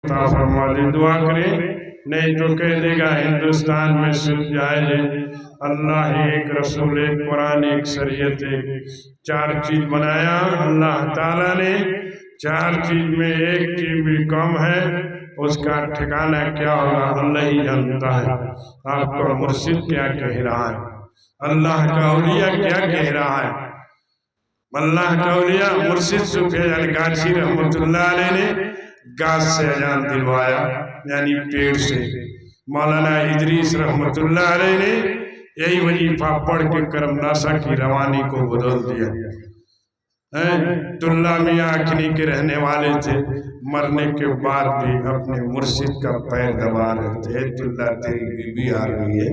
फरमा दे, दुआ करें, नहीं तो कह देगा हिंदुस्तान में सूझ जाए। अल्लाह एक रसूल एक कुरान एक शरीयत एक, चार चीज बनाया अल्लाह ताला ने। चार चीज में एक चीज भी कम है, उसका ठिकाना क्या होगा अल्लाह ही जानता है। आपका मुर्शिद क्या कह रहा है, अल्लाह का औलिया क्या कह रहा है। अल्लाह का औलिया मुर्शिद सुफियान गाची रहमतुल्लाह अलैह ने गाछ से अजान दिलवाया, यानी पेड़ से। मौलाना इदरीस रहमतुल्लाह अलैह ने यही वजीफा पढ़ के करमनासा की रवानी को बदल दिया। तुल्ला मियाँ अखनी के रहने वाले थे, मरने के बाद भी अपने मुर्शिद का पैर दबा रहे थे। तुल्ला तेरी बीबी आ रही है।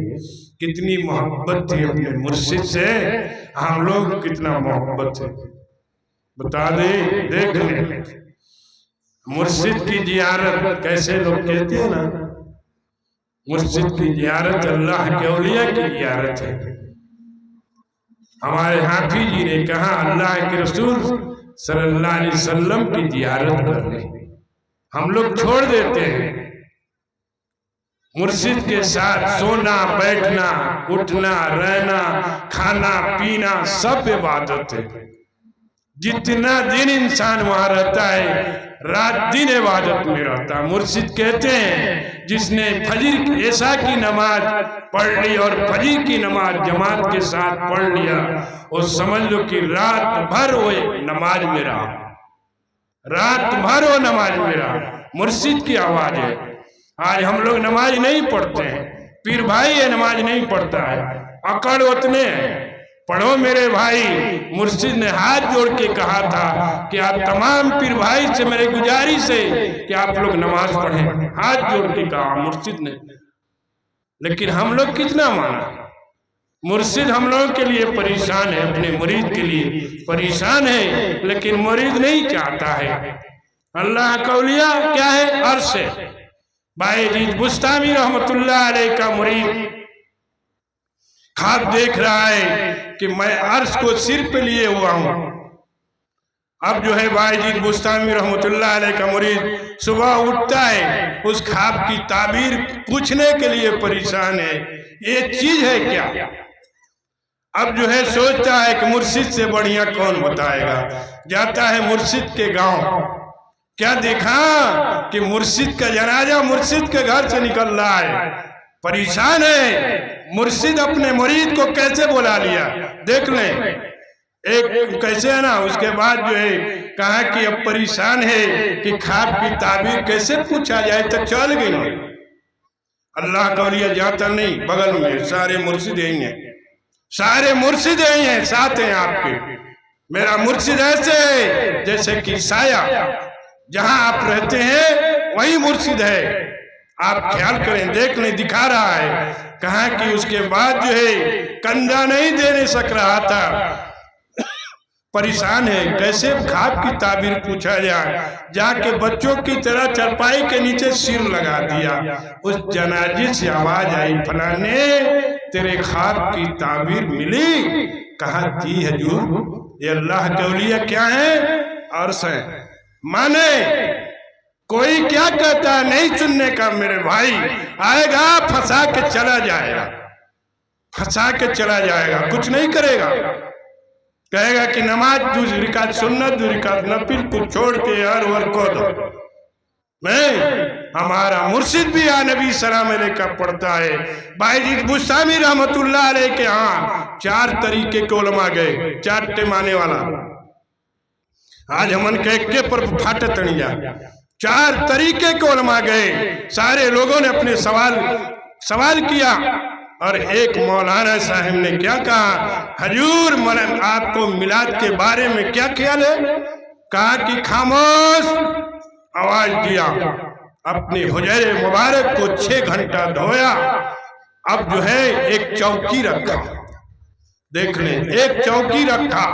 कितनी मोहब्बत थी अपने मुर्शिद से, हम लोग कितना मोहब्बत है बता दे। देख ले मुर्शिद की जियारत कैसे लोग कहते हैं ना, मुर्शिद की जियारत अल्लाह के औलिया की जियारत है। हमारे हाफिज जी ने कहा अल्लाह के रसूल सल्लल्लाहु अलैहि वसल्लम की जियारत कर ले। हम लोग छोड़ देते हैं। मुर्शिद के साथ सोना बैठना उठना रहना खाना पीना सब इबादत है। जितना दिन इंसान वहां रहता है रात दिन इबादत में रहता है। मुर्शिद कहते हैं जिसने फजर ऐशा की नमाज पढ़ ली और फजर की नमाज जमात के साथ पढ़ लिया, वो समझ लो कि रात भर वो नमाज में रहा, रात भर वो नमाज में रहा। मुर्शिद की आवाज है। आज हम लोग नमाज नहीं पढ़ते हैं, पीर भाई ये नमाज नहीं पढ़ता है, अकड़ उतने हैं। पढ़ो मेरे भाई। मुर्शिद ने हाथ जोड़ के कहा था कि आप तमाम पीर भाई से मेरी गुजारिश है कि आप लोग नमाज पढ़ें। हाथ जोड़ के कहा मुर्शिद ने। लेकिन हम लोग कितना माना। मुर्शिद हम लोगों के लिए परेशान है, अपने मुरीद के लिए परेशान है, लेकिन मुरीद नहीं चाहता है। अल्लाह का औलिया क्या है, अर्श है। बायजीद बुस्तामी रहमतुल्लाह अलैह का मुरीद ख्वाब देख रहा है कि मैं अर्श को सिर पे लिए हुआ हूं। अब जो है बायजीद बुस्तामी रहमतुल्लाह अलैह का मुरीद सुबह उठता है, उस ख्वाब की ताबीर पूछने के लिए परेशान है, ये चीज है क्या। अब जो है सोचता है कि मुर्शिद से बढ़िया कौन बताएगा। जाता है मुर्शिद के गांव, क्या देखा कि मुर्शिद का जनाजा मुर्शिद के घर से निकल रहा है। परेशान है। मुर्शिद अपने मुरीद को कैसे बुला लिया देख लें, एक कैसे है ना। उसके बाद जो है कहा कि अब परेशान है कि ख्वाब की ताबीर कैसे पूछा जाए, तो चल गई। अल्लाह का औलिया जाता नहीं, बगल में सारे मुर्शिद यही हैं, सारे मुर्शिद यही हैं, साथ हैं आपके। मेरा मुर्शिद ऐसे है जैसे कि साया, जहां आप रहते हैं वही मुर्शिद है। आप ख्याल करें, देख लें, दिखा रहा है। कहा कि उसके बाद जो है कंधा नहीं देने सक रहा था, परेशान है कैसे ख्वाब की ताबीर पूछा जाए। जाके बच्चों की तरह चरपाई के नीचे सिर लगा दिया। उस जनाजे से आवाज आई, फलाने तेरे ख्वाब की ताबीर मिली। कहा जी हजूर, ये अल्लाह के औलिया क्या है, अर्श है। माने कोई क्या कहता है नहीं सुनने का मेरे भाई, आएगा फंसा के चला जाएगा, फंसा के चला जाएगा, कुछ नहीं करेगा। कहेगा कि नमाज दूसरी रिकात सुन्नत दूसरी रिकात नफिल को छोड़ के हर वर को दो। नहीं, हमारा मुर्शिद भी आ नबी सलाम अलैका पढ़ता है। बायजीद बुस्तामी रहमतुल्लाह अलैह के यहाँ 4 तरीके के उलमा गए, 4 टेमाने वाला। आज हमन के पर फाटे तनी जा 4 तरीके के उलमा गए। सारे लोगों ने अपने सवाल किया और एक मौलाना साहब ने क्या कहा, हजूर आपको मिलाद के बारे में क्या ख्याल है। कहा कि खामोश। आवाज दिया, अपने हुजरे मुबारक को 6 घंटा धोया। अब जो है एक चौकी रखा, देख लें, एक चौकी रखा।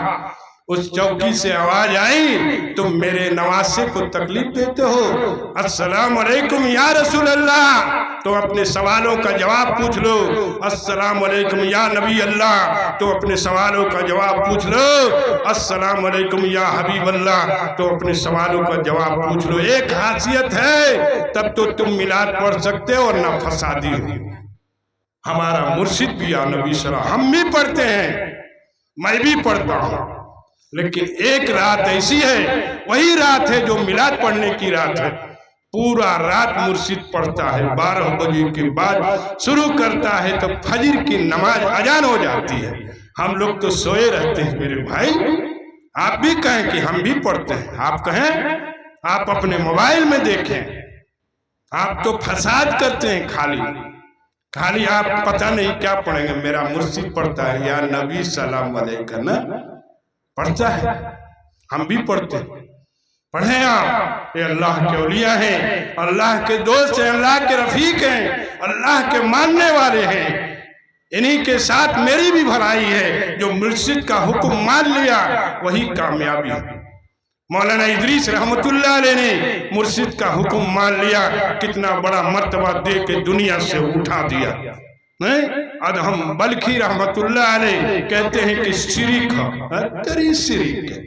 उस चौकी से आवाज आई, तुम मेरे नवासे को तकलीफ देते हो, अस्सलाम वालेकुम या रसूल अल्लाह। तो अपने सवालों का जवाब पूछ लो। अस्सलाम वालेकुम या नबी अल्लाह, तो अपने सवालों का जवाब पूछ लो। अस्सलाम वालेकुम या हबीब अल्लाह, तो अपने सवालों का जवाब पूछ लो। एक खासियत है, तब तो तुम मिलाद पढ़ सकते हो और ना फसादी हो। हमारा मुर्शिद भी या नबी सलाम, हम भी पढ़ते हैं, मैं भी पढ़ता हूँ, लेकिन एक रात ऐसी है, वही रात है जो मिलाद पढ़ने की रात है। पूरा रात मुर्शिद पढ़ता है, 12 बजे के बाद शुरू करता है तो फजर की नमाज अजान हो जाती है। हम लोग तो सोए रहते हैं। मेरे भाई, आप भी कहें कि हम भी पढ़ते हैं, आप कहें आप अपने मोबाइल में देखें। आप तो फसाद करते हैं, खाली आप पता नहीं क्या पढ़ेंगे। मेरा मुर्शिद पढ़ता है या नबी सलाम अलैकुम ना पढ़ता है, हम भी पढ़ते हैं। पढ़े आप, ये अल्लाह के औलिया हैं, अल्लाह के दोस्त हैं, अल्लाह के रफीक हैं, अल्लाह के मानने वाले हैं। इन्हीं के साथ मेरी भी भलाई है। जो मुर्शिद का हुक्म मान लिया वही कामयाबी है। मौलाना इदरीस रहमतुल्लाह अलैह ने मुर्शिद का हुक्म मान लिया, कितना बड़ा मर्तबा दे के दुनिया से उठा दिया। नहीं, अदहम बल्खी रहमतुल्लाह अलैह कहते हैं कि शिरिक है, शिरिक है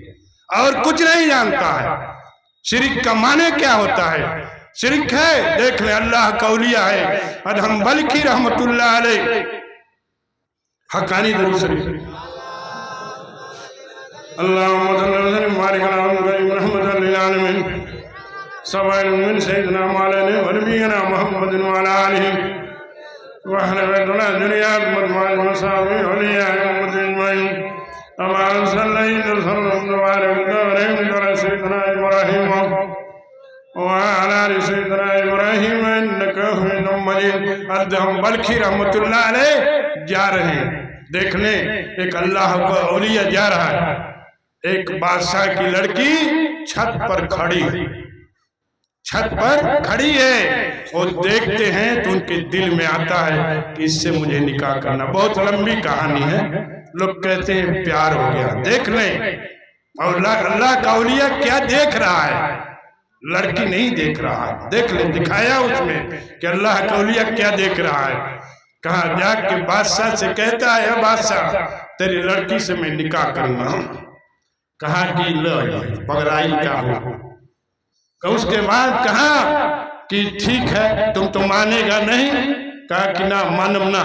और कुछ नहीं जानता है। शिरिक का माने क्या होता है? शिरिक है, देख ले, अल्लाह का औलिया है। अदहम बल्खी रहमतुल्लाह अलैह हकानी दरूद शरीफ बल्खी रहमतुल्लाह अलैह जा रहे हैं देखने, एक अल्लाह का औलिया जा रहा है। एक बादशाह की लड़की छत पर खड़ी है, और देखते हैं तो उनके दिल में आता है कि इससे मुझे निकाह करना। बहुत लंबी कहानी है, लोग कहते हैं प्यार हो गया। देख लें, और अल्लाह का औलिया क्या देख रहा है, लड़की नहीं देख रहा है। देख ले, दिखाया उसमें कि अल्लाह का औलिया क्या देख रहा है। कहा जाके बादशाह से कहता है, बादशाह तेरी लड़की से मैं निकाह करूंगा। कहा कि लो पगड़ाई का हो। उसके बाद कहा कि ठीक है, तुम तो मानेगा नहीं। कहा कि ना, मानम ना।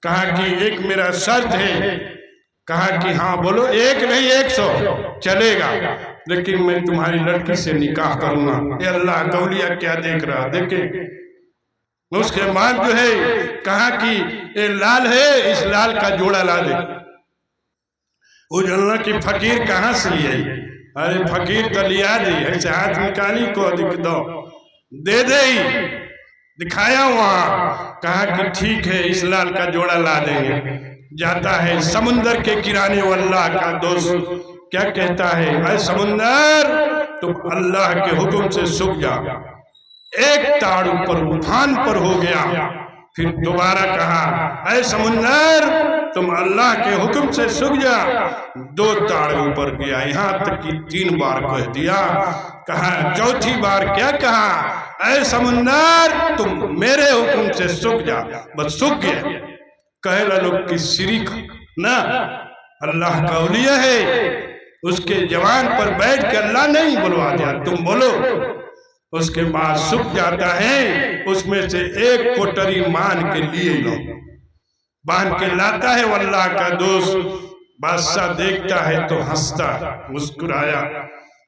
कहा कि एक मेरा शर्त है। कहा कि हाँ बोलो। एक नहीं 100 चलेगा, लेकिन मैं तुम्हारी लड़की से निकाह करूंगा। ये अल्लाह का औलिया क्या देख रहा, देखे। उसके बाद जो है कहा कि ये लाल है, इस लाल का जोड़ा ला दे। उजलना की फकीर कहाँ से लिए? अरे फकीर तो लिया दे, ऐसे हाथ निकाली को दो, दे दे, दिखाया वहां। कहा कि ठीक है, इस लाल का जोड़ा ला देंगे। जाता है समुंदर के किराने, अल्लाह का दोस्त क्या कहता है, अरे समुंदर तुम अल्लाह के हुक्म से सूख जा। एक ताड़ ऊपर उफान पर हो गया। फिर दोबारा कहा, अरे समुंदर तुम अल्लाह के हुक्म से सूख जा। 2 ताड़ ऊपर गया, यहाँ तक कि 3 बार कह दिया। कहा चौथी बार क्या कहा, अरे समुंदर तुम मेरे हुक्म से सूख जा। बस सूख गया। कहे लोग कि शिरिक ना, अल्लाह का औलिया है, उसके जवान पर बैठ के अल्लाह नहीं बुलवा दिया, तुम बोलो। उसके बाद सूख जाता है, उसमें से एक कोटरी मान के लिए लो, बांध के लाता है। अल्लाह का दोस्त बादशाह देखता है तो हंसता, मुस्कुराया।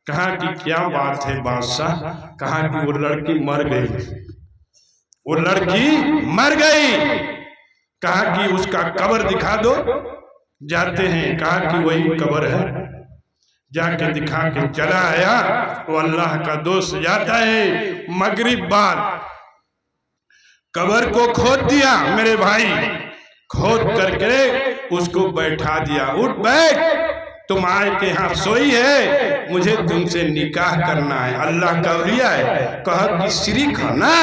कहा कि क्या बात है बादशाह? कहा कि वो लड़की मर गई, वो लड़की मर गई। कहा कि उसका कब्र दिखा दो। जाते हैं, कहा कि वही कब्र है। जाके दिखा के चला आया। वो अल्लाह का दोस्त जाता है, मगरिब बाद कब्र को खोद दिया। मेरे भाई, खोद करके उसको बैठा दिया। उठ बैठ, तुम आए के यहाँ सोई है, मुझे तुमसे निकाह करना है। अल्लाह का औलिया है, कहा कि शिरिक है ना,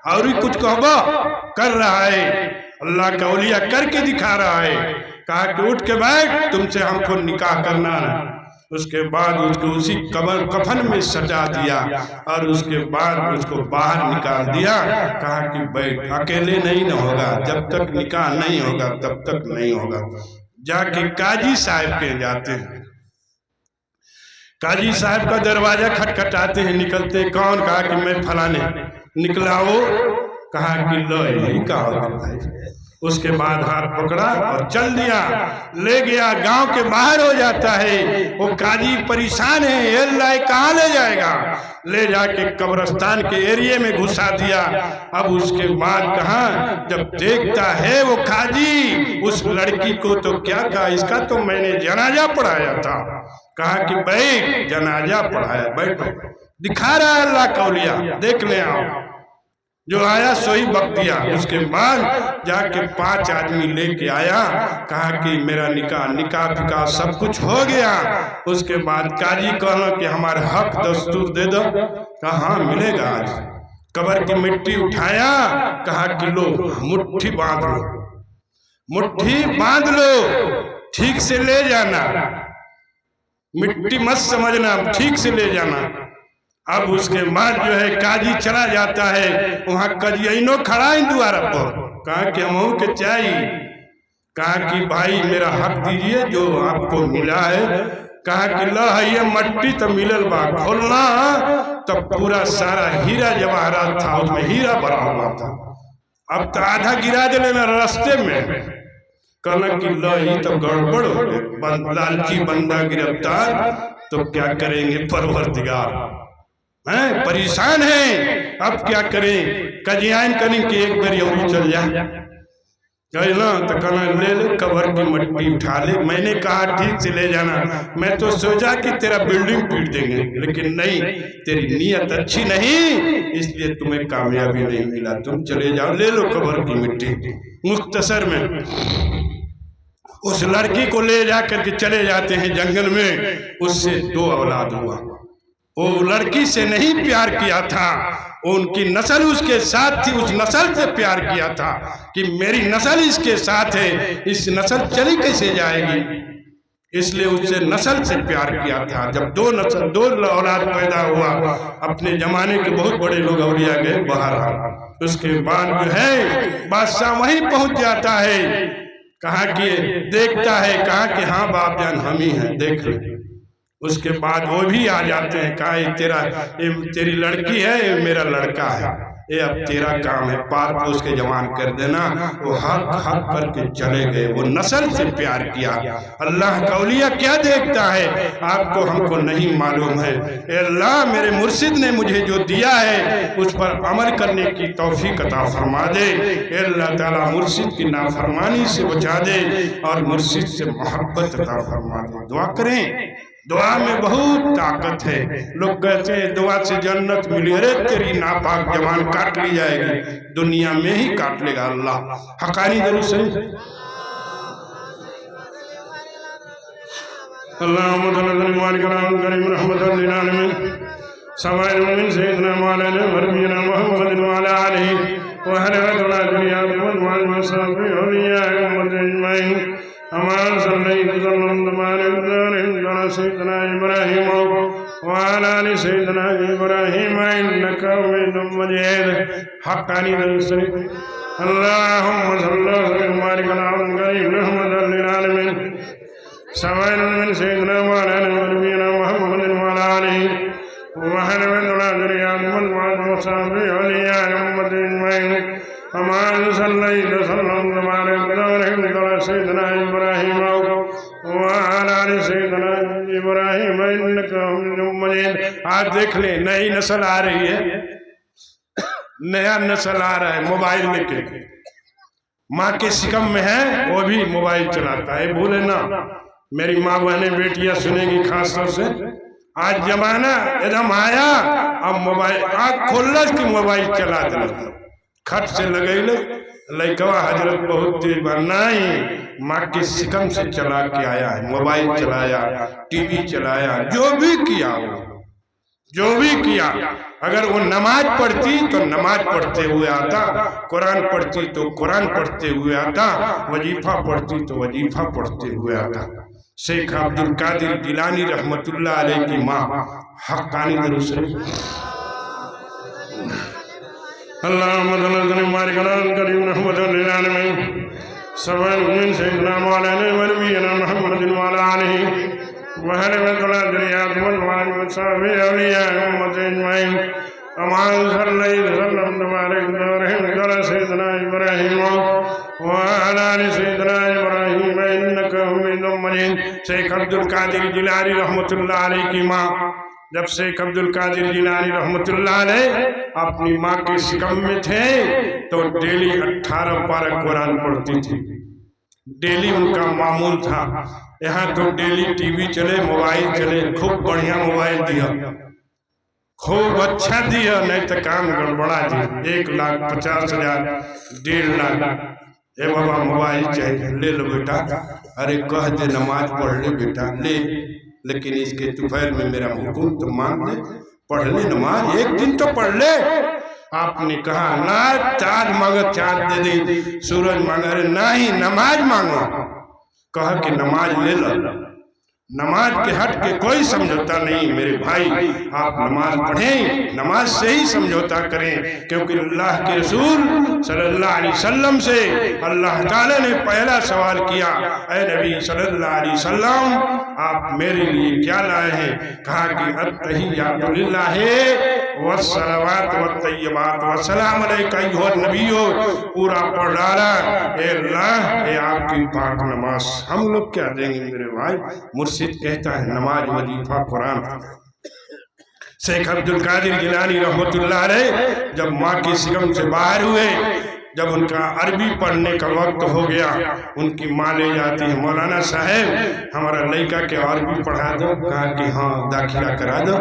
और भी कुछ कहबो कर रहा है। अल्लाह का औलिया करके दिखा रहा है। कहा कि उठ के बैठ, तुमसे हमको निकाह करना है। उसके बाद उसको उसी कफन में सजा दिया और उसके बाद उसको बाहर निकाल दिया। कहा कि बैठ, अकेले नहीं ना होगा, जब तक निकाह नहीं होगा तब तक नहीं होगा। जाके काजी साहब के जाते हैं, काजी साहब का दरवाजा खटखटाते हैं, निकलते, कौन? कहा कि मैं फलाने। निकला वो, कहा कि लो यही कहा भाई। उसके बाद हाथ पकड़ा और चल दिया, ले गया, गांव के बाहर हो जाता है। वो काजी परेशान है, अल्लाह कहाँ ले जाएगा? ले जाके कब्रिस्तान के एरिया में घुसा दिया। अब उसके बाद कहा, जब देखता है वो काजी उस लड़की को, तो क्या कहा, इसका तो मैंने जनाजा पढ़ाया था। कहा कि भाई जनाजा पढ़ाया, बैठो। दिखा रहा है अल्लाह का औलिया, देख ले आओ। जो आया सोई वक्त दिया। उसके बाद जाके 5 आदमी लेके आया, कहा कि मेरा निकाह फिका सब कुछ हो गया। उसके बाद काजी कहना कि हमारे हक दस्तूर दे दो। कहा हाँ मिलेगा आज। कब्र की मिट्टी उठाया, कहा कि लो मुट्ठी बांध लो, मुट्ठी बांध लो, ठीक से ले जाना, मिट्टी मत समझना, ठीक से ले जाना। अब उसके बाद जो है काजी चला जाता है, वहां कजियनो खड़ा है द्वारा पर। कहा कि हम के चाहिए। कहा कि भाई मेरा हक दीजिए जो आपको मिला है। कहा कि ला ये मट्टी तो मिलल बा, खोलना तो पूरा सारा हीरा जवाहरात था, उसमें हीरा भरा हुआ था। अब तो आधा गिरा दिले ना रास्ते में। कहना कि ला ये तो गड़बड़ हो गए, लालची बंदा गिरफ्तार, तो क्या करेंगे परवरदिगार हैं, परेशान हैं, अब क्या करें? कजियान करें कि एक बार यही चल जाए ना। तो कहना ले ले कब्र की मट्टी उठा ले। मैंने कहा ठीक से ले जाना, मैं तो सोचा कि तेरा बिल्डिंग पीट देंगे, लेकिन नहीं, तेरी नीयत अच्छी नहीं, इसलिए तुम्हें कामयाबी नहीं मिला, तुम चले जाओ, ले लो कब्र की मिट्टी। मुख्तसर में उस लड़की को ले जा करके चले जाते हैं जंगल में। उससे 2 औलाद हुआ। वो लड़की से नहीं प्यार किया था, उनकी नस्ल उसके साथ थी, उस नस्ल से प्यार किया था कि मेरी नस्ल इसके साथ है, इस नस्ल चली कैसे जाएगी, इसलिए उससे नस्ल से प्यार किया था। जब 2 औलाद पैदा हुआ, अपने जमाने के बहुत बड़े लोग औलिया गए बाहर। उसके बाद जो है बादशाह वहीं पहुंच जाता है। कहा कि देखता है, कहा कि हाँ बाप जान हम ही हैं, देख ले। उसके बाद वो भी आ जाते हैं। कहा ये तेरी लड़की है, ये मेरा लड़का है, ये अब तेरा काम है, पार पोस के जवान कर देना। वो हक करके चले गए। वो नस्ल से प्यार किया। अल्लाह का औलिया क्या देखता है आपको हमको नहीं मालूम है। अल्लाह मेरे मुर्शिद ने मुझे जो दिया है उस पर अमल करने की तौफीक अता फरमा दे। अल्लाह ताला मुर्शिद की नाफरमानी से बचा दे और मुर्शिद से मोहब्बत अता फरमा दे। दुआ करें, दुआ में बहुत ताकत है। लोग कहते हैं दुआ से जन्नत मिली, अरे तेरी नापाक जवान काट ली जाएगी, दुनिया में ही काट लेगा अल्लाह। हकानी जरूर सही। सैयदना इब्राहिम वाला आलि सैयदना इब्राहिम इन्नका हमीदुम मजीद। हक्कानी नसरी अल्लाहुम्मा सल्ली व बारिक अला रहमतल लिल आलमीन सवाइल मिन सैयदना वाला नबीना मुहम्मद वाला आलिहि व हरमतुल दुरियात व सहाबी अलिया उम्मत अजमईन। अमान सल्ली व सल्लम व बारिक अला सैयदना इब्राहिम वाला आलि सैयदना इब्राहिम इन्नका हमीदुम मजीद। आज देख ले नई नस्ल आ रही है, नया नस्ल आ रहा है मोबाइल लेके। माँ के शिकम में है वो भी मोबाइल चलाता है। भूले ना, मेरी माँ बहनें बेटियां सुनेंगी खास तौर से। आज जमाना एकदम आया, अब मोबाइल आँख खोलस कि मोबाइल चला देना, खट से लगेले लइकवा हजरत बहुत तेज बा नहीं, माँ के शिकम से चला के आया है। मोबाइल चलाया, टीवी चलाया, जो भी किया वो, जो भी किया। अगर वो नमाज पढ़ती तो नमाज पढ़ते हुए आता, कुरान पढ़ती तो कुरान पढ़ते हुए आता, वजीफा पढ़ती तो वजीफा पढ़ते हुए आता। शेख अब्दुल कादिर जिलानी रहमतुल्लाह अलैह की माँ हक्कानी दरूद शरीफ। अल्लाहुम्मा सल्ली बारिक अला करीम रहमतुल लिल आलमीन सल्लल्लाहु सय्यदना मौलाना व नबीना मुहम्मदिन व अला आलिहि व अहलिहि व ज़ुर्रिय्यतिहि व अज़वाजिहि व सहाबिहि औलिया उम्मत अजमईन। अमान सल्लल्लाहु तबारक व रहमत अला सय्यदना इब्राहीम व अला आलि सय्यदना इब्राहीम इन्नका हमीदुम मजीद। शेख अब्दुल कादिर जिलानी रहमतुल्लाह अलैह की माँ, जब शेख अब्दुल कादिर जिलानी रहमतुल्लाह अलैह अपनी माँ के शिकम में थे तो डेली 18 पारा कुरान पढ़ती थी। डेली उनका मामूल था। यहाँ तो डेली टीवी चले, मोबाइल चले, खूब बढ़िया मोबाइल दिया, खूब अच्छा दिया, नहीं तो काम गड़बड़ा दिया। 1,50,000 1.5 लाख। ए बाबा मोबाइल चाहिए, ले लो बेटा। अरे कह दे नमाज पढ़ ले बेटा, ले, लेकिन इसके तुफैल में मेरा हुक्म तो मान ले, पढ़ ले नमाज, एक दिन तो पढ़ ले। आपने कहा ना, चाँद मांगो चाँद दे दे, सूरज मांगा, अरे नहीं नमाज मांगो। कहा कि नमाज ले लो। नमाज के हट के कोई समझौता नहीं मेरे भाई, आप नमाज पढ़ें, नमाज से ही समझौता करें, क्योंकि अल्लाह के रसूल सल्लल्लाहु अलैहि वसल्लम से अल्लाह ताला ने पहला सवाल किया, ऐ नबी सल्लल्लाहु अलैहि वसल्लम आप मेरे लिए क्या लाए हैं? कहा कि अत्तहियातु लिल्लाहि वस्सलावातु वत्तय्यिबातु वस्सलामु अलैका अय्युहन नबिय्यो। पूरा पढ़ डाला। ए अल्लाह, ए आपकी पाक नमाज। हम लोग क्या देंगे मेरे भाई? मुर्शिद कहता है नमाज, वजीफा, कुरान। शेख अब्दुल कादिर जिलानी रहमतुल्लाह अलैह जब माँ की शिकम से बाहर हुए, जब उनका अरबी पढ़ने का वक्त हो गया, उनकी माँ ले जाती है, मौलाना साहब हमारा लड़का के अरबी पढ़ा दो। कहा कि हाँ दाखिला करा दो।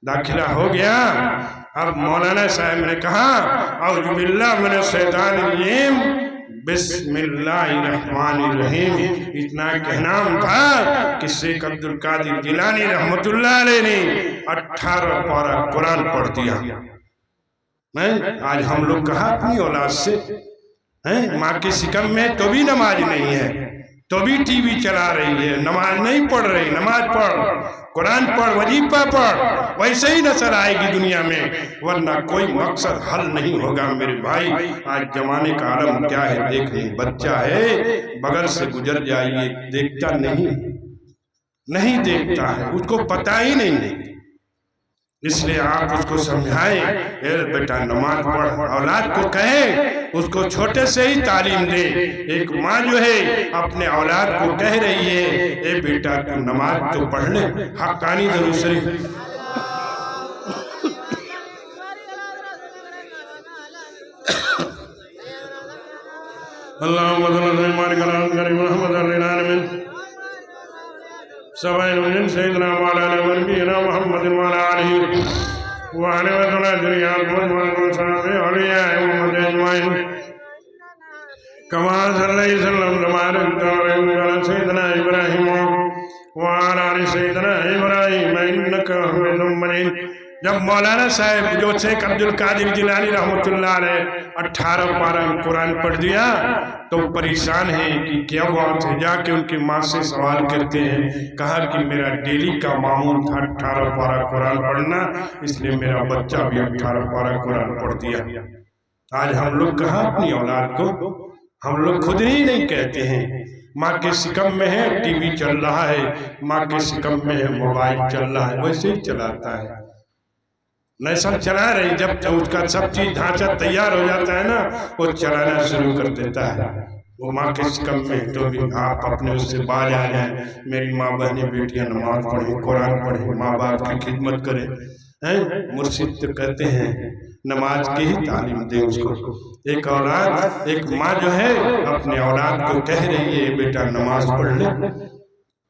दाखिला हो गया। अब मौलाना साहब ने कहा औज़ु बिल्लाहि मिनश शैतानिर रजीम बिस्मिल्लाहिर्रहमानिर्रहीम। इतना कहना था कि शेख अब्दुल कादिर जिलानी रहमतुल्लाह अलैह ने 18 पारा कुरान पढ़ दिया। आज हम लोग कहा अपनी औलाद से हैं, माँ के शिकम में तो भी नमाज नहीं है, तो भी टीवी चला रही है, नमाज नहीं पढ़ रही। नमाज पढ़, कुरान पढ़, वजीफा पढ़, वैसे ही नस्ल आएगी दुनिया में, वरना कोई मकसद हल नहीं होगा मेरे भाई। आज जमाने का आलम क्या है देख नहीं। बच्चा है बगल से गुजर जाइए, देखता नहीं देखता है, उसको पता ही नहीं। इसलिए आप उसको समझाएं, बेटा नमाज पढ़। औलाद को कहें, उसको छोटे से ही तालीम दे। एक माँ जो है अपने औलाद को कह रही है, ए बेटा तू नमाज तो पढ़ ले। हक्कानी दरूद शरीफ। अल्लाहुम्मा सल्ली बारिक अला करीम रहमतुल लिल आलमीन सवाइल सैयदना मौलाना व नबीना मुहम्मदिन व अला आलिहि व अहलिहि ज़ुर्रिय्यतिहि व सहाबिहि औलिया उम्मत अजमईन। कमा सल्लल्लाहु अला सय्यिदना इब्राहीम व अला आलि सय्यिदना इब्राहीम इन्नका हमीदुम मजीद। जब मौलाना साहब जो शेख अब्दुल कादिर जिलानी रहमतुल्लाह अलैह 18 पारा कुरान पढ़ दिया तो परेशान है कि क्या बात है। जाके उनकी माँ से सवाल करते हैं। कहा कि मेरा डेली का मामूल था 18 पारा कुरान पढ़ना, इसलिए मेरा बच्चा भी 18 पारा कुरान पढ़ दिया। आज हम लोग कहा अपनी औलाद को, हम लोग खुद ही नहीं कहते हैं। माँ के शिकम में है टीवी चल रहा है, माँ के शिकम में है मोबाइल चल रहा है, वैसे ही चलाता है, नहीं सब चला रही। जब उसका सब चीज ढांचा तैयार हो जाता है ना, वो चलाना शुरू कर देता है। वो माँ के शिकम में तो भी आप अपने उससे बाज आ जाए, मेरी माँ बहनें बेटियां नमाज पढ़े, कुरान पढ़े, माँ बाप की खिदमत करे हैं। मुर्शिद तो कहते हैं नमाज की ही तालीम दे उसको। एक औलाद, एक माँ जो है अपने औलाद को कह रही है बेटा नमाज पढ़ ले।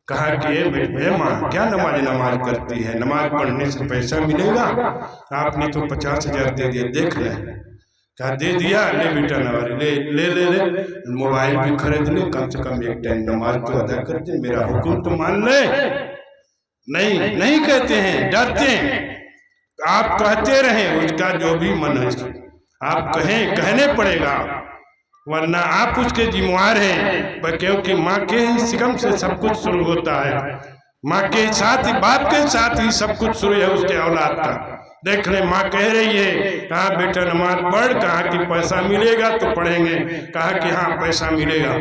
कहा कि माँ क्या नमाज करती है, नमाज पढ़ने से पैसा मिलेगा? आपने तो 50,000 दे दिया, देख ले। कहा दे दिया, ले बेटा नमाज ले ले ले ले मोबाइल भी खरीद ले, कम से कम एक टाइम नमाज तो अदा कर दे, मेरा हुक्म तो मान ले। नहीं कहते हैं, डरते हैं। आप कहते रहें, उसका जो भी मन है आप कहें, कहने पड़ेगा। वरना आप उसके जिम्मेवार हैं, क्योंकि माँ के ही सिकम से सब कुछ शुरू होता है। माँ के साथ ही, बाप के साथ ही सब कुछ शुरू है उसके औलाद का। देख ले, माँ कह रही है, कहा बेटा नमाज पढ़, कहा कि पैसा मिलेगा तो पढ़ेंगे, कहा कि हाँ पैसा मिलेगा।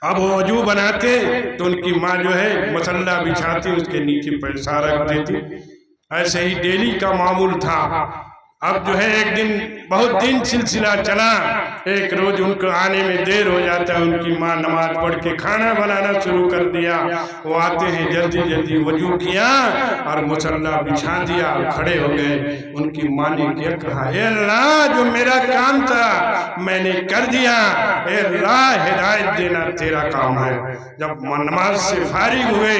अब वो वजू बनाते तो उनकी माँ जो है मसल्ला बिछाती, उसके नीचे पैसा रख देती। ऐसे ही डेली का मामूल था। अब जो है एक दिन, बहुत दिन सिलसिला चला, एक रोज उनको आने में देर हो जाता है। उनकी माँ नमाज पढ़ के खाना बनाना शुरू कर दिया। वो आते हैं, जल्दी जल्दी वजू किया और मुसल्ला बिछा दिया और खड़े हो गए। उनकी माँ ने क्या कहा, ए अल्लाह, जो मेरा काम था मैंने कर दिया, ए अल्लाह हिदायत देना तेरा काम है। जब नमाज से फारिग हुए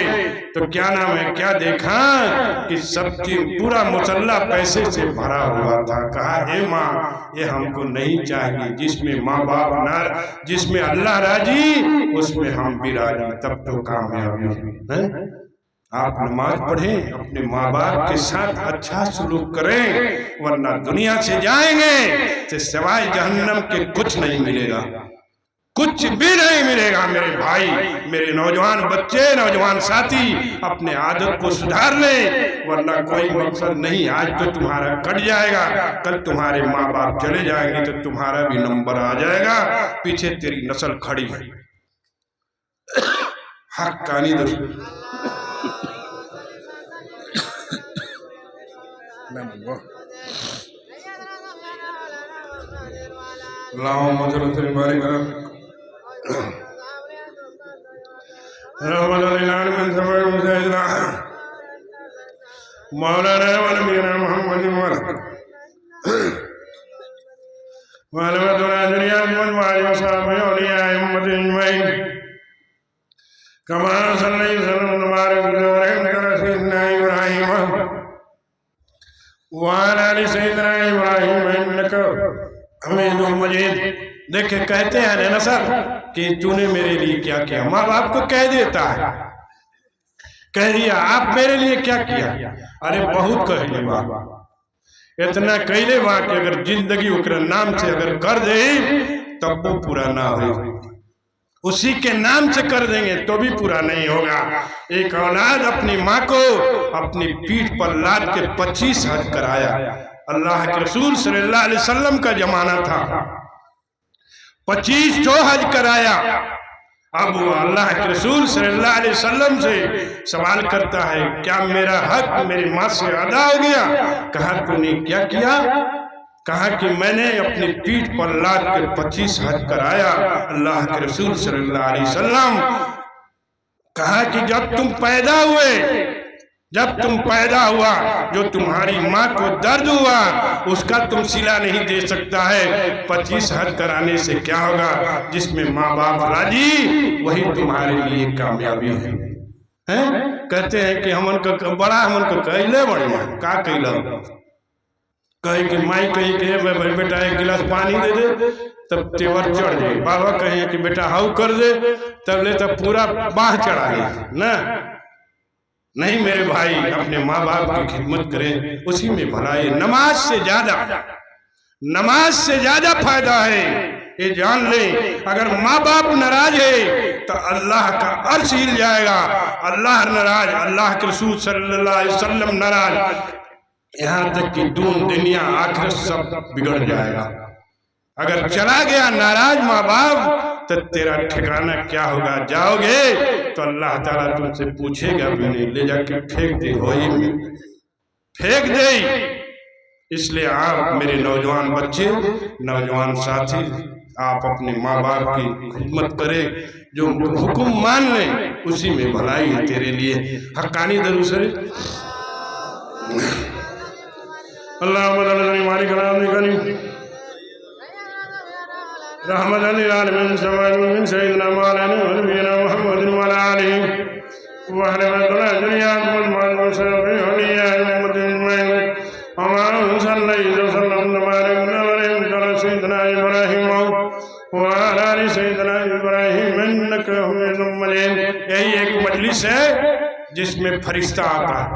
तो क्या नाम है, क्या देखा कि सबकी पूरा मुसल्ला पैसे से भरा हुआ था। कहा, हे माँ, ये हमको नहीं चाहिए। जिसमें माँ बाप ना, जिसमें अल्लाह राजी उसमें हम भी राजी, तब तो कामयाबी है। आप नमाज पढ़ें, अपने माँ बाप के साथ अच्छा सलूक करें, वरना दुनिया से जाएंगे तो सिवाय जहन्नम के कुछ नहीं मिलेगा, कुछ भी नहीं मिलेगा। मेरे भाई, मेरे नौजवान बच्चे, नौजवान साथी, अपने आदत को सुधार लें, वरना कोई मकसद नहीं। आज तो तुम्हारा कट जाएगा, कल तुम्हारे माँ बाप चले जाएंगे तो तुम्हारा भी नंबर आ जाएगा, पीछे तेरी नस्ल खड़ी है। हक्कानी दोस्त मौलाना वलमीना मोहम्मद देखे, कहते हैं ना सर कि तूने मेरे लिए क्या किया। माँ बाप को कह देता है, कह दिया आप मेरे लिए क्या किया। अरे बहुत कहले बा, इतना कहले बा कि अगर जिंदगी ओकरा नाम से अगर कर दे तब वो पूरा ना हो, उसी के नाम से कर देंगे तो भी पूरा नहीं होगा। एक औलाद अपनी माँ को अपनी पीठ पर लाद के 25 हज कराया। अल्लाह के रसूल सल्लल्लाहु अलैहि वसल्लम का जमाना था, 25 हज कराया। अब वो अल्लाह के रसूल सल्लल्लाहु अलैहि वसल्लम से सवाल करता है, क्या मेरा हक मेरी माँ से अदा हो गया? कहा, तूने क्या किया? कहा कि मैंने अपनी पीठ पर लाद के 25 हज कराया। अल्लाह के रसूल सल्लल्लाहु अलैहि वसल्लम कहा कि जब तुम पैदा हुए, जब तुम पैदा हुआ, जो तुम्हारी माँ को दर्द हुआ उसका तुम सिला नहीं दे सकता है। 25 हज कराने से क्या होगा? जिसमें माँ बाप राजी वही तुम्हारे लिए कामयाबी है। कहते हैं कि हमन का बड़ा, हमन को कहले बढ़िया का कहला, कहे कि माई कही के भाई बेटा एक गिलास पानी दे दे, तब तेवर चढ़ जाए। बाबा कहे कि बेटा हाउ कर दे, तब ले तब पूरा बाह चढ़ा ले ना। नहीं मेरे भाई, अपने माँ बाप की खिदमत करें, उसी में भलाई। नमाज से ज्यादा, नमाज से ज्यादा फायदा है, ये जान लें। अगर माँ बाप नाराज है तो अल्लाह का अर्श हिल जाएगा। अल्लाह नाराज, अल्लाह के रसूल सल्लल्लाहु अलैहि वसल्लम नाराज, यहाँ तक कि दुनिया आखिरत सब बिगड़ जाएगा। अगर चला गया नाराज माँ बाप तो तेरा ठिकाना क्या होगा? जाओगे तो अल्लाह ताला तुमसे पूछेगा भी नहीं, ले जाके फेंक दे, वही में फेंक दे। इसलिए आप मेरे नौजवान बच्चे, नौजवान साथी, आप अपने माँ बाप की खिदमत करें, जो हुक्म मान लें उसी में भलाई है तेरे लिए। हक्कानी दरूद शरीफ। अल्लाह रहमत लिल आलमीन सल्लल्लाहु सय्यदना मौलाना नबीना मुहम्मद व अला आलिहि व रहमतुल्लाह जमीअन मुसलमान सभी होलिया उम्मतिन में अमा सल्लल्लाहु वसल्लम बारक अला सय्यदना इब्राहीम व अला आलि सय्यदना इब्राहीम इन्नका हमीदुम मजीद। यही एक मजलिस है जिसमें फरिश्ता आता है,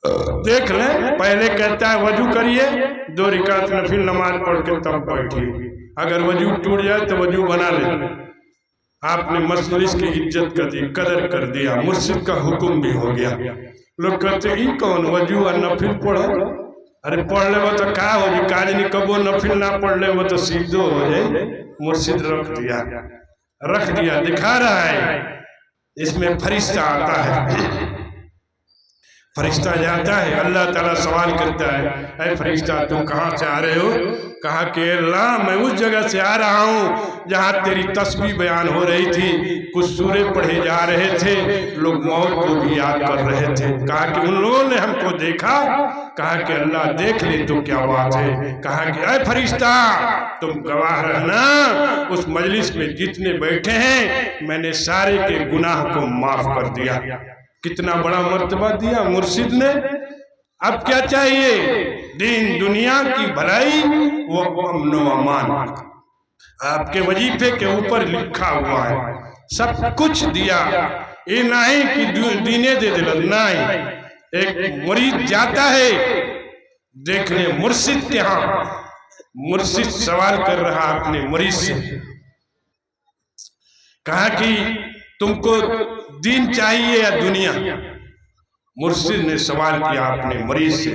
देख लें, पहले कहता है वजू करिए, 2 रकात नफिल नमाज पढ़ के तब बैठिए। अगर वजू टूट जाए तो वजू बना ले। आपने मजलिस की इज्जत कर दी, कदर कर दिया, मुर्शिद का हुक्म भी हो गया। लोग कहते ई कौन वजू और नफिल पढ़ो? अरे पढ़ ले वो तो का हो जी, काज नहीं कबो नफिल ना पढ़ ले वो तो सीधो हो जाए। मुर्शिद रख दिया, दिखा रहा है। इसमें फरिश्ता आता है, फरिश्ता जाता है, अल्लाह ताला सवाल करता है, ऐ फरिश्ता तुम कहाँ से आ रहे हो? कहा कि अल्लाह मैं उस जगह से आ रहा हूँ जहाँ तेरी तस्बीह बयान हो रही थी, कुछ सूरे पढ़े जा रहे थे, लोग मौत को भी याद कर रहे थे। कहा कि उन लोगों ने हमको देखा। कहा कि अल्लाह देख ले तो क्या बात है। कहा कि ऐ फरिश्ता तुम गवाह रहना, उस मजलिस में जितने बैठे हैं मैंने सारे के गुनाह को माफ कर दिया। कितना बड़ा मर्तबा दिया मुर्शिद ने। अब क्या चाहिए? दीन दुनिया की भलाई वो अमन व अमान आपके वजीफे के ऊपर लिखा हुआ है, सब कुछ दिया। ये नहीं कि दीने दे दिल, नहीं। एक मुरीद जाता है देखने मुर्शिद के यहाँ, मुर्शिद सवाल कर रहा अपने मुरीद से, कहा कि तुमको दीन चाहिए या दुनिया? मुर्शिद ने सवाल किया अपने मुरीद से।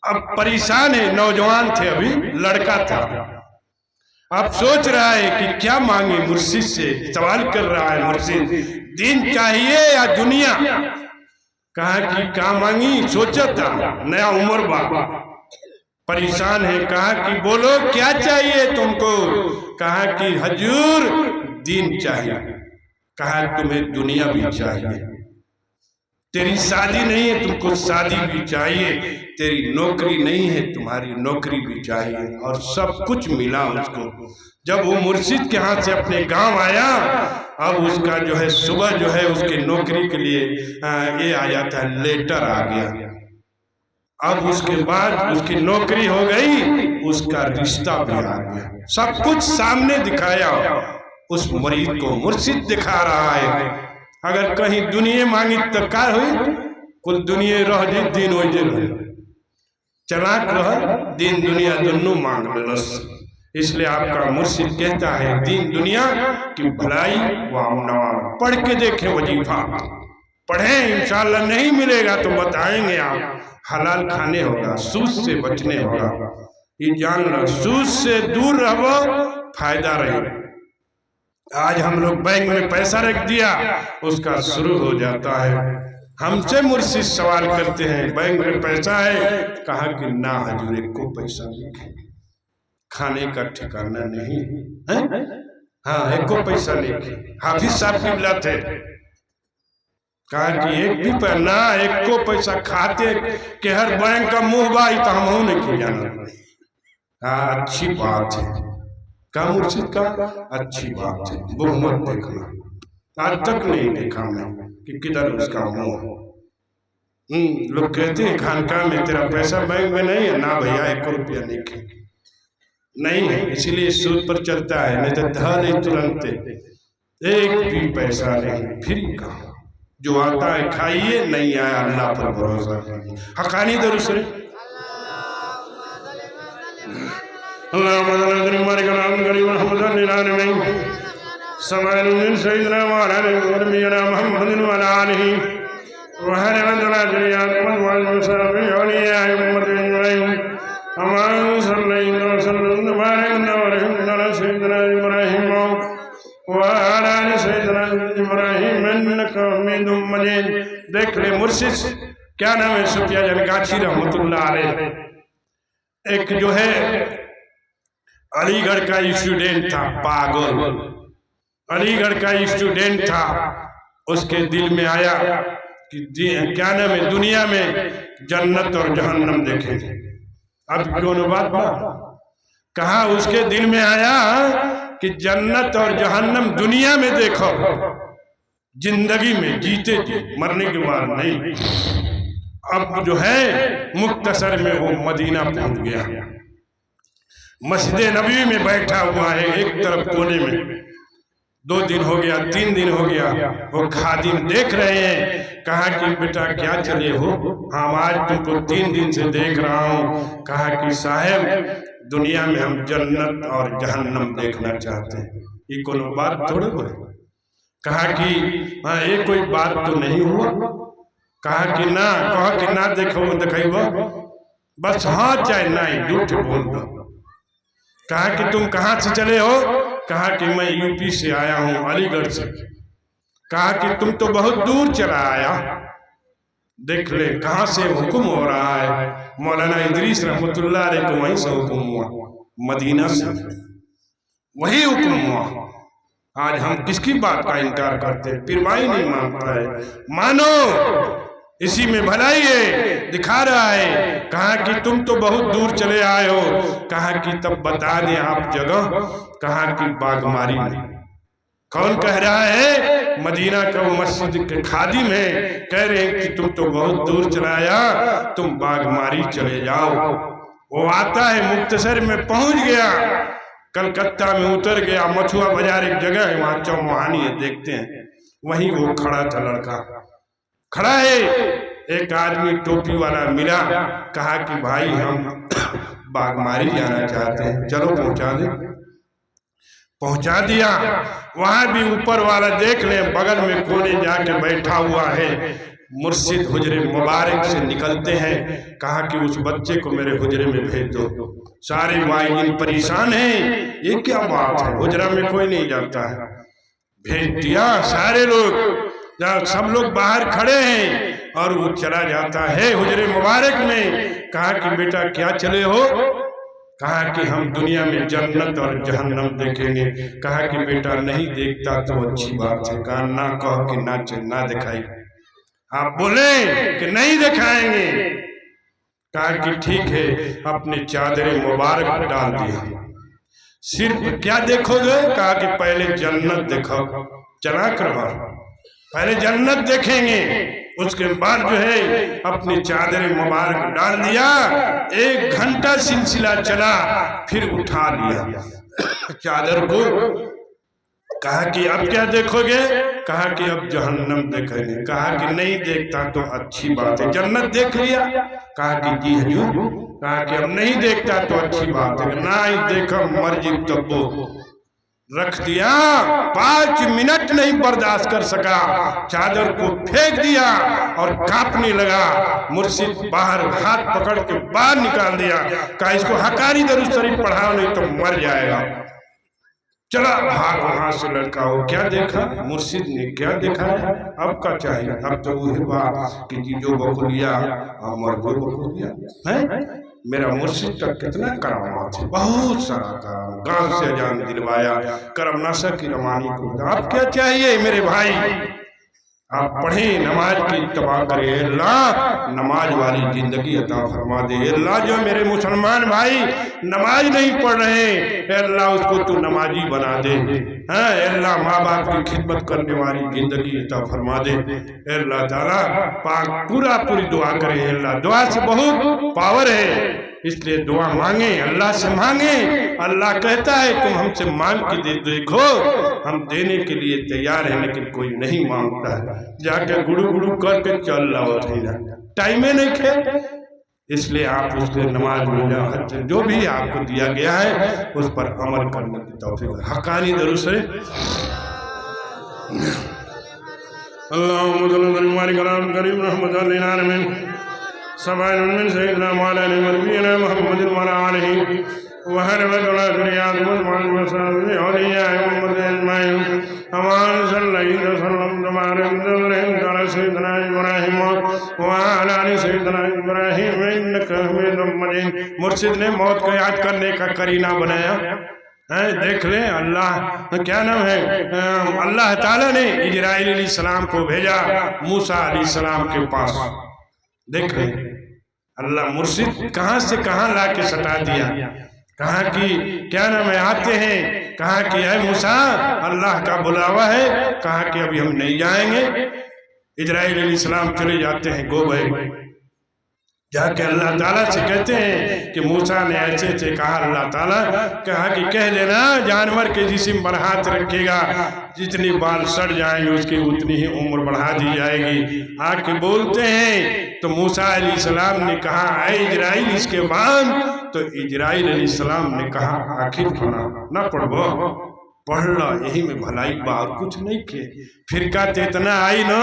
अब परेशान है, नौजवान थे, अभी लड़का था, अब सोच रहा है कि क्या मांगे। मुर्शिद से सवाल कर रहा है मुर्शिद, दीन चाहिए या दुनिया? कहा कि क्या मांगी? सोचा था, नया उम्र बा, परेशान है। कहा कि बोलो क्या चाहिए तुमको? कहा कि हजूर दीन चाहिए। कहा तुम्हें दुनिया भी चाहिए, तेरी शादी नहीं है तुमको शादी भी चाहिए, तेरी नौकरी नहीं है तुम्हारी नौकरी भी चाहिए, और सब कुछ मिला उसको। जब वो मुर्शिद के हाथ से अपने गांव आया, अब उसका जो है सुबह जो है उसके नौकरी के लिए ये आ जाता है, लेटर आ गया। अब उसके बाद उसकी नौकरी हो गई, उसका रिश्ता भी आ गया, सब कुछ सामने दिखाया। उस मरीज को मुर्शिद दिखा रहा है। अगर कहीं दुनिया मांगी तो क्या हुई? कुल दुनिया रह जी, दिन हो रहे, चलाक रह, दिन दुनिया दोनों मांग लस। इसलिए आपका मुर्शिद कहता है दीन दुनिया की भलाई व अमन। पढ़ के देखें वजीफा, पढ़ें, इंशाअल्लाह नहीं मिलेगा तो बताएंगे आप। हलाल खाने होगा, सूद से बचने होगा, ये जान लो। सूद से दूर रहो, फायदा रहे। आज हम लोग बैंक में पैसा रख दिया, उसका शुरू हो जाता है। हमसे मुर्शिद सवाल करते हैं बैंक में पैसा है? कहा कि ना हजूर को पैसा नहीं, खाने का ठिकाना नहीं है। हाँ, एक को पैसा नहीं। हाफिज साहब किबला थे, कहा कि एक भी ना एक को पैसा खाते के हर बैंक का मुंह बाई तो हम नहीं जाना। हाँ, अच्छी बात है, का मुर्शिद का अच्छी बात है, वो मत देखना। आज तक नहीं देखा मैं कि किधर उसका मुंह। लोग कहते हैं खानका में तेरा पैसा बैंक में नहीं है ना भैया, 1 रुपया नहीं है, इसीलिए सूद पर चलता है, नहीं तो धन ही तुरंत। एक भी पैसा नहीं, फ्री का जो आता है खाइए, नहीं आया अल्लाह पर भरोसा कीजिए। हकानी दरूद शरीफ देख ले मुर्शिद क्या नाम है, सुफिया जनगाछी रहमतुल्लाह अलैह। एक जो है अलीगढ़ का स्टूडेंट था, पागल अलीगढ़ का स्टूडेंट था। उसके दिल में आया कि क्या नाम है, दुनिया में जन्नत और जहन्नम देखेंगे। अब दोनों बात ना, कहा उसके दिल में आया कि जन्नत और जहन्नम दुनिया में देखो, जिंदगी में जीते जी, मरने के बाद नहीं। अब जो है मुख्तसर में वो मदीना पहुंच गया, मस्जिद नबी में बैठा हुआ है एक तरफ कोने में। 2 दिन हो गया, 3 दिन हो गया, वो खादिम देख रहे हैं। कहा कि बेटा क्या चले हो? हम आज तुमको 3 दिन से देख रहा हूँ। कहा कि साहब दुनिया में हम जन्नत और जहन्नम देखना चाहते हैं। ये कोनो बात थोड़ी है। कहा कि हाँ ये कोई बात तो नहीं हुआ। कहा कि ना, कहा कि ना देखो देखेबो, बस हाँ चाहे नहीं, झूठ बोल दो। कहा कि तुम कहाँ से चले हो? कहा कि मैं यूपी से आया हूँ, अलीगढ़ से। कहा कि तुम तो बहुत दूर चला आया, देख ले कहाँ से हुक्म हो रहा है। मौलाना इदरीस रहमतुल्लाह अलैह को वहीं से हुक्म हुआ, मदीना से वही हुक्म हुआ। आज हम किसकी बात का इनकार करते हैं? पिरवाई नहीं मानता है, मानो इसी में भलाई है, दिखा रहा है। कहा कि तुम तो बहुत दूर चले आए हो। कहा कि तब बता दें आप जगह। कहा कि बागमारी में। कौन कह रहा है? मदीना का वो मस्जिद के खादिम है, कह रहे हैं कि तुम तो बहुत दूर चलाया, तुम बागमारी चले जाओ। वो आता है, मुक्तसर में पहुंच गया, कलकत्ता में उतर गया, मछुआ बाजार एक जगह है, वहां चौमुहानी है, देखते हैं। वहीं वो खड़ा था, लड़का खड़ा है। एक आदमी टोपी वाला मिला, कहा कि भाई हम बागमारी जाना चाहते हैं, चलो पहुंचा दे। पहुंचा दिया। वहां भी ऊपर वाला देख ले, बगल में कोने जाके बैठा हुआ है। मुर्शिद हुजरे मुबारक से निकलते हैं। कहा कि उस बच्चे को मेरे हुजरे में भेज दो। सारे वाइलिन परेशान हैं, ये क्या बात है, हुजरा में कोई नहीं जाता है। भेज दिया। सारे लोग, सब लोग बाहर खड़े हैं और वो चला जाता है हुजरे मुबारक में। कहा कि बेटा क्या चले हो? कहा कि हम दुनिया में जन्नत और जहन्नम देखेंगे। कहा कि बेटा नहीं देखता तो अच्छी बात है। कहा ना, कहो कि ना दिखाई। आप बोले कि नहीं दिखाएंगे। कहा कि ठीक है, अपनी चादरें मुबारक डाल दिया। सिर्फ क्या देखोगे? कहा कि पहले जन्नत देखो, चला करवा, पहले जन्नत देखेंगे, उसके बाद जो है अपनी चादरें मुबारक डाल दिया। 1 घंटा सिलसिला चला, फिर उठा लिया चादर को। कहा कि अब क्या देखोगे? कहा कि अब जहन्नम देखेंगे। कहा कि नहीं देखता तो अच्छी बात है, जन्नत देख लिया। कहा कि जी हजूर। कहा कि अब नहीं देखता तो अच्छी बात है, ना ही देखा मर्जी तब्बो। रख दिया, 5 मिनट नहीं बर्दाश्त कर सका, चादर को फेंक दिया और कांपने लगा। मुर्शिद बाहर हाथ पकड़ के बाहर निकाल दिया। कहा इसको हकारी दरूद शरीफ पढ़ाओ, नहीं तो मर जाएगा। चला भाग वहां से लड़का। हो क्या देखा? मुर्शिद ने क्या देखा है? अब का चाहिए? अब तो वही बात कि जी जो बकुलिया मर गो बकुलिया है। मेरा मुर्शिद का कितना करामात है, बहुत सारा काम, गांव से अजान दिलवाया, करम नासा की रवानी को। अब क्या चाहिए मेरे भाई? आप पढ़े, नमाज की इत्तबा करे, अल्लाह नमाज वाली जिंदगी अता फरमा दे। अल्लाह जो मेरे मुसलमान भाई नमाज नहीं पढ़ रहे, अल्लाह उसको तू नमाजी बना दे। हाँ अल्लाह माँ बाप की खिदमत करने वाली जिंदगी अता फरमा दे। अल्लाह ताला पाक पूरी दुआ करे। अल्लाह दुआ से बहुत पावर है, इसलिए दुआ मांगे, अल्लाह से मांगे। अल्लाह कहता है तुम हमसे मांग के देखो, हम देने के लिए तैयार हैं, लेकिन कोई नहीं मांगता है। जाके गुड़ू गुड़ू करके चल रहा टाइम नहीं खे। इसलिए आप उसके नमाज रोजा हज जो भी आपको दिया गया है उस पर अमल करने की तौफीक। हकानी दरूद से अल्लाहुम्मा सल्ली अला करीम रहमतुल लिल आलमीन सबाइन सैयदना मौलाना नबीना मुहम्मद व अला आलिहि व हरमतुल्लाह दुनियात मुसलमान वसाबी औलिया मोहम्मद अजमाइन हमान सल्लल्लाहु अलैहि वसल्लम तुम्हारे दर सैयदना इब्राहिम व अला आलि सैयदना इब्राहिम इन्नका हमीदुम मजीद। मुर्शिद ने मौत को याद करने का करीना बनाया है। देख ले, अल्लाह क्या नाम है, अल्लाह ताला ने इजराइल अलैहिस्सलाम को भेजा मूसा अलैहिस्सलाम के पास। देख ले अल्लाह मुर्शिद कहां से कहां ला के सटा दिया। कहा कि क्या नाम है, आते हैं। कहा कि है मूसा अल्लाह का बुलावा है। कहा कि अभी हम नहीं जाएंगे। इजराइल अलैहिस्सलाम चले जाते हैं, गो भाई जाके अल्लाह ताला से कहते हैं कि मूसा ने ऐसे ऐसे कहा। अल्लाह ताला कहा कि कह देना जानवर के जिस्म पर हाथ रखेगा, जितनी बाल सड़ जाएंगे उसकी उतनी ही उम्र बढ़ा दी जाएगी। आके बोलते हैं तो मूसा अलैहिस्सलाम ने कहा ऐ इजराइल इसके बाद, तो इजराइल अलैहिस्सलाम ने कहा आखिर खाना ना पढ़बो, पढ़ लो, यही में भलाई बा और कुछ नहीं के। फिर का इतना आई ना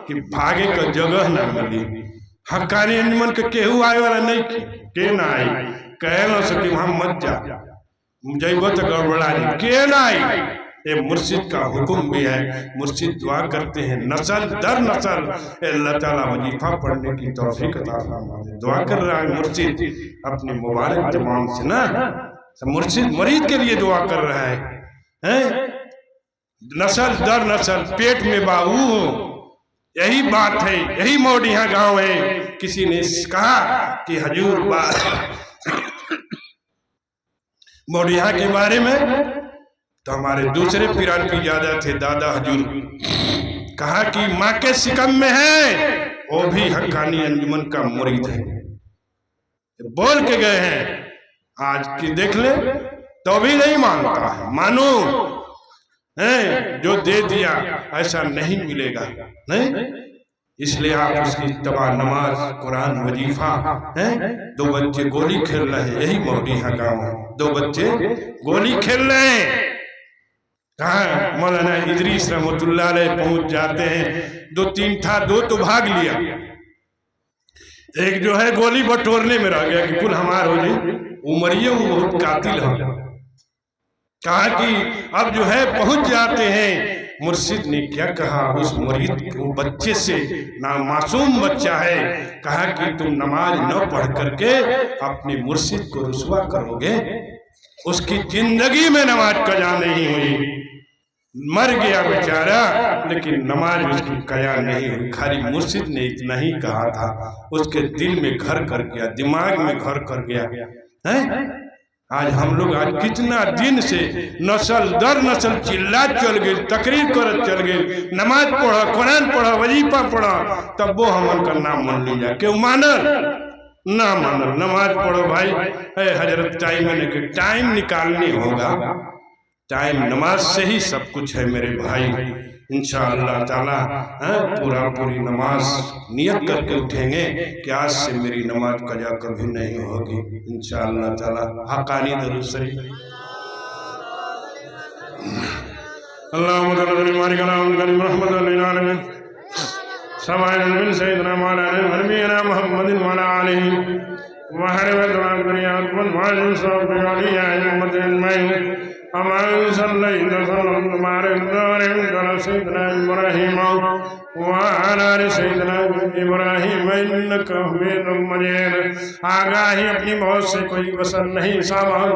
कि भागे का जगह ना मिली। हक्कानी अंजुमन के केहू आए वाला नहीं के ना आई, कह न सके वहां मत जा, जैबो तो गड़बड़ा जी के ना आई। ये मुर्शिद का हुक्म भी है। मुर्शिद दुआ करते हैं नस्ल दर नस्ल अल्लाह ताला वजीफा पढ़ने की तौफीक अता फरमाए। दुआ कर रहा है मुर्शिद अपने मुबारक जबान से ना, मुर्शिद मरीज के लिए दुआ कर रहा है। नस्ल दर नस्ल पेट में बाबू हो, यही बात है, यही मोडिया गांव है। किसी ने कहा कि हजूर मोडिया के बारे में, तो हमारे दूसरे पीरान की ज्यादा थे दादा हजूर, कहा कि माँ के सिकम में है, वो भी हक्कानी अंजुमन का मुरीद है, बोल के गए हैं। आज की देख ले तो भी नहीं मानता है। मानो है जो दे दिया ऐसा नहीं मिलेगा, नहीं। इसलिए आप उसकी तबा नमाज कुरान वजीफा है। 2 बच्चे गोली खेल रहे हैं, यही मोडिया गाँव है, 2 बच्चे गोली खेल रहे हैं। कहा मौलाना इदरीस रहमतुल्लाह अलैह पहुंच जाते हैं। 2-3 था, 2 तो भाग लिया, एक जो है गोली बटोरने में रह गया कि कुल हमार हो जी उमरिए वो बहुत कातिल है। कहा कि अब जो है पहुंच जाते हैं। मुर्शिद ने क्या कहा उस मुरीद बच्चे से, ना मासूम बच्चा है, कहा कि तुम नमाज न पढ़ करके अपने मुर्शिद को रुसवा करोगे। उसकी जिंदगी में नमाज कज़ा नहीं हुई, मर गया बेचारा, लेकिन नमाज उसकी कज़ा नहीं हुई। खाली मुर्शिद ने इतना ही कहा था, उसके दिल में घर कर गया, दिमाग में घर कर गया है। आज हम लोग आज कितना दिन से नस्ल दर नस्ल चिल्ला चल गए, तकरीर कर चल गए, नमाज पढ़ा, कुरान पढ़ा, वजीफा पढ़ा, तब वो हम का नाम मान लीजिए। क्यों मानल ना मानल, नमाज पढ़ो भाई। हजरत टाइम निकालनी होगा, टाइम नमाज से ही सब कुछ है मेरे भाई। इंशाअल्लाह ताला पूरी नमाज नियत करके उठेंगे कि आज से मेरी नमाज कज़ा कभी नहीं होगी इंशाअल्लाह ताला। हक़ानी दरूद शरीफ अल्लाहुम्मा सल्लि अला मुहम्मद व अला आलिहि समाअन मिन सय्यिदिना मौलाना नबीना मुहम्मदिन व अला आलिहि व हरमत दुनियात व माल सब बिलिया उम्मतिन मैं अमल सल्लल्लाहु अलैहि सय्यिदना इब्राहीम व अला सय्यिदना इब्राहीम इन्नका हमीदुम मजीद। आगाही अपनी मौत से कोई बसर नहीं, सामान